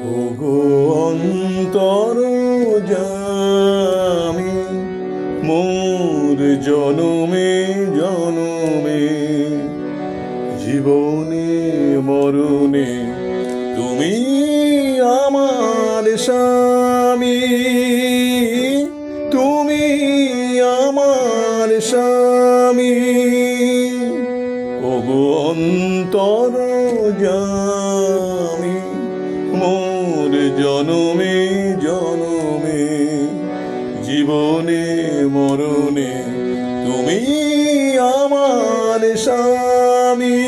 ওগো অন্তর্যামী, মোর জনমে জনমে, জীবনে মরণে তুমি আমার স্বামী, তুমি আমার স্বামী। ওগো অন্তর্যামী, মোর জনমে জনমে, জীবনে মরণে তুমি আমার স্বামী,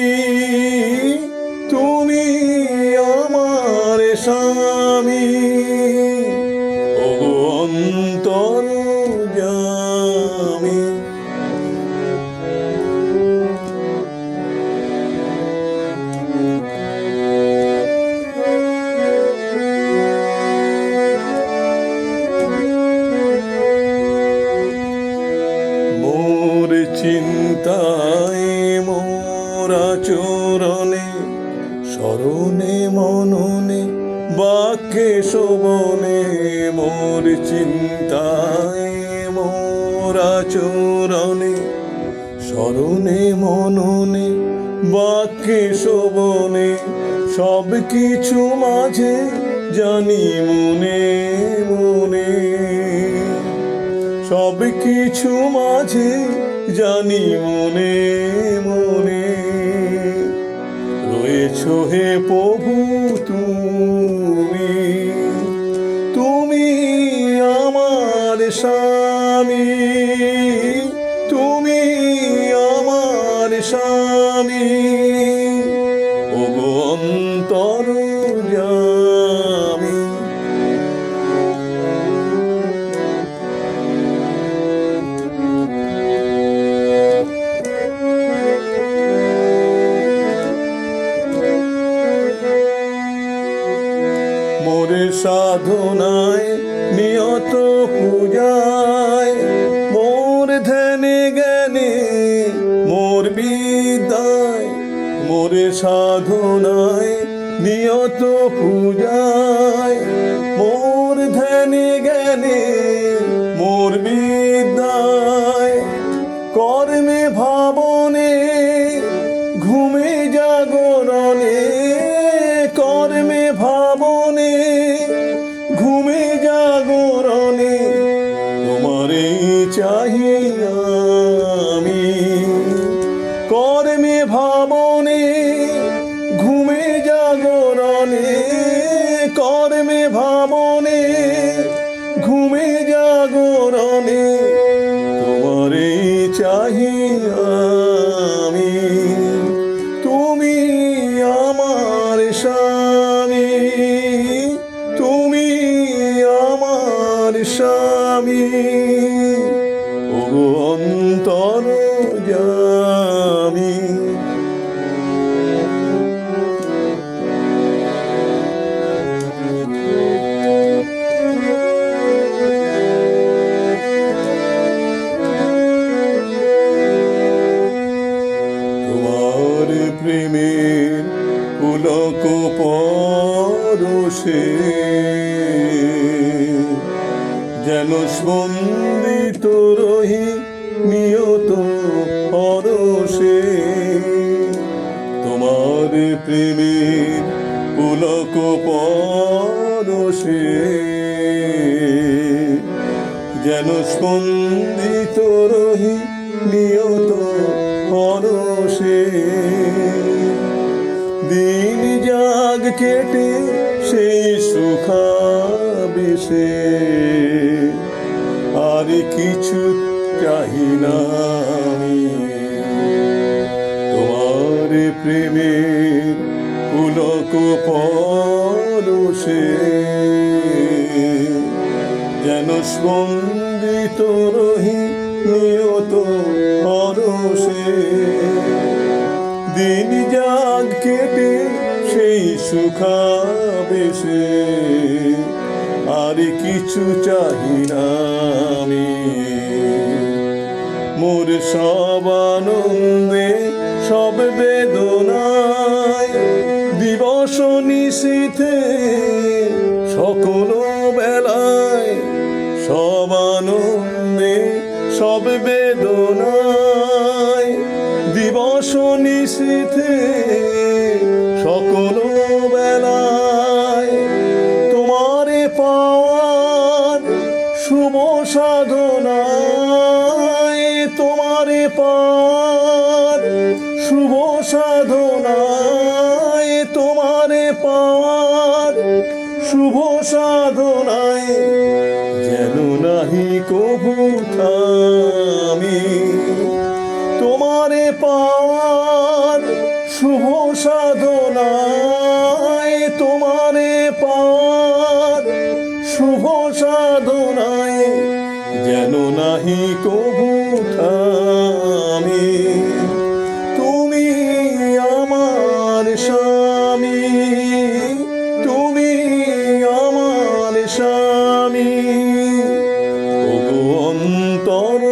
তুমি আমার স্বামী। ওগো অন্তর্যামী। মোর চিন্তায় মোর আচরণে, স্মরণে মননে বাক্যে শোভনে, মোর চিন্তায় মোর আচরণে, স্মরণে মননে বাক্যে শোভনে, সব কিছু মাঝে জানি মনে মনে, সব কিছু মাঝে জানি মনে মনে, রয়েছো হে প্রভু তুমি, তুমি আমার স্বামী, তুমি আমার স্বামী। ওগো অন্তর্যামী। মোর সাধনায় নিয়ত পূজায়, মোর ধ্যানে জ্ঞানে মোর বিদ্যায়, মোর সাধনায় নিয়ত পূজায়, মোর ধ্যানে জ্ঞানে মোর বিদ্যায়, কর্মে ভাবনে ঘুমে জাগরণে, কর্মে ভাবনে ঘুমে জাগরণে, তোমারে চাহি আমি, কর্মে ভাবনে ঘুমে জাগরণে, কর্মে ভাবনে ঘুমে জাগরণে, তোমারে চাহি আমি, তুমি আমার স্বামী, তুমি আমার স্বামী। ওগো অন্তর্যামী। তোমার প্রেমের পুলক পরশে যেন স্পন্দিত রহি নিয়ত হরষে, তোমার প্রেমের পুলক পরশে যেন স্পন্দিত রহি নিয়ত হরষে, দিন জাগ কেটে সেই সুখাবেশে, আর কিছু চাহি না আমি, তোমার প্রেমের পুলক পরশে যেন স্পন্দিত রহি নিয়ত হরষে, দিন জাগ কেটে সেই সুখাবেশে, আর কিছু চাহি না আমি, মোর সব আনন্দে সব বেদনায় দিবস নিশীথে শুভ সাধনায় যেন নাহি কভু থামি। তোমারে পাওয়ার শুভ সাধনায়, তোমারে পাওয়ার শুভ সাধনায় যেন নাহি কভু থামি। তুমি আমার স্বামী, তুমি আমার স্বামী, ওগো অন্তর্যামী,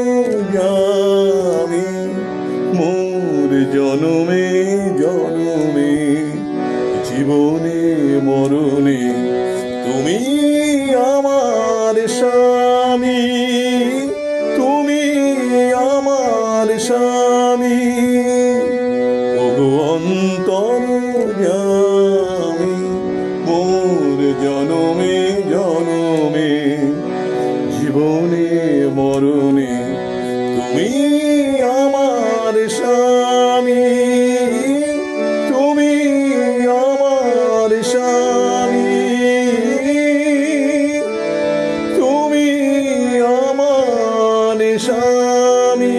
মোর জনমে জনমে জীবনে মরণে তুমি আমার স্বামী, তুমি আমার স্বামী, ওগো অন্তর্যামী, মোর জনমে জনমে জীবনে মরণে তুমি আমার স্বামী, তুমি আমার স্বামী, তুমি আমার স্বামী,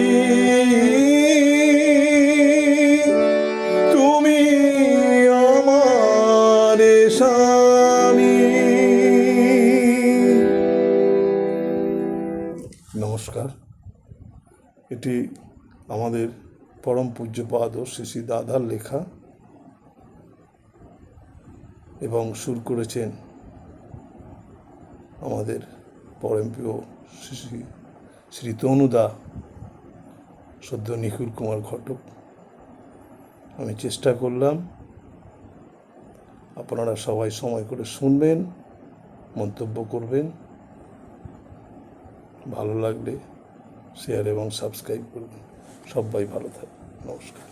তুমি আমার স্বামী। নমস্কার। এটি আমাদের পরম পূজ্যপাদ শ্রী শ্রী দাদার লেখা এবং সুর করেছেন আমাদের পরমপ্রিয় শ্রী শ্রী শ্রী তনুদা, সদ্য নিখিল কুমার ঘটক। আমি চেষ্টা করলাম আপনারা সবাই সময় করে শুনবেন, মন্তব্য করবেন, ভালো লাগলে শেয়ার এবং সাবস্ক্রাইব করবেন। সবাই ভালো থাকবেন। নমস্কার।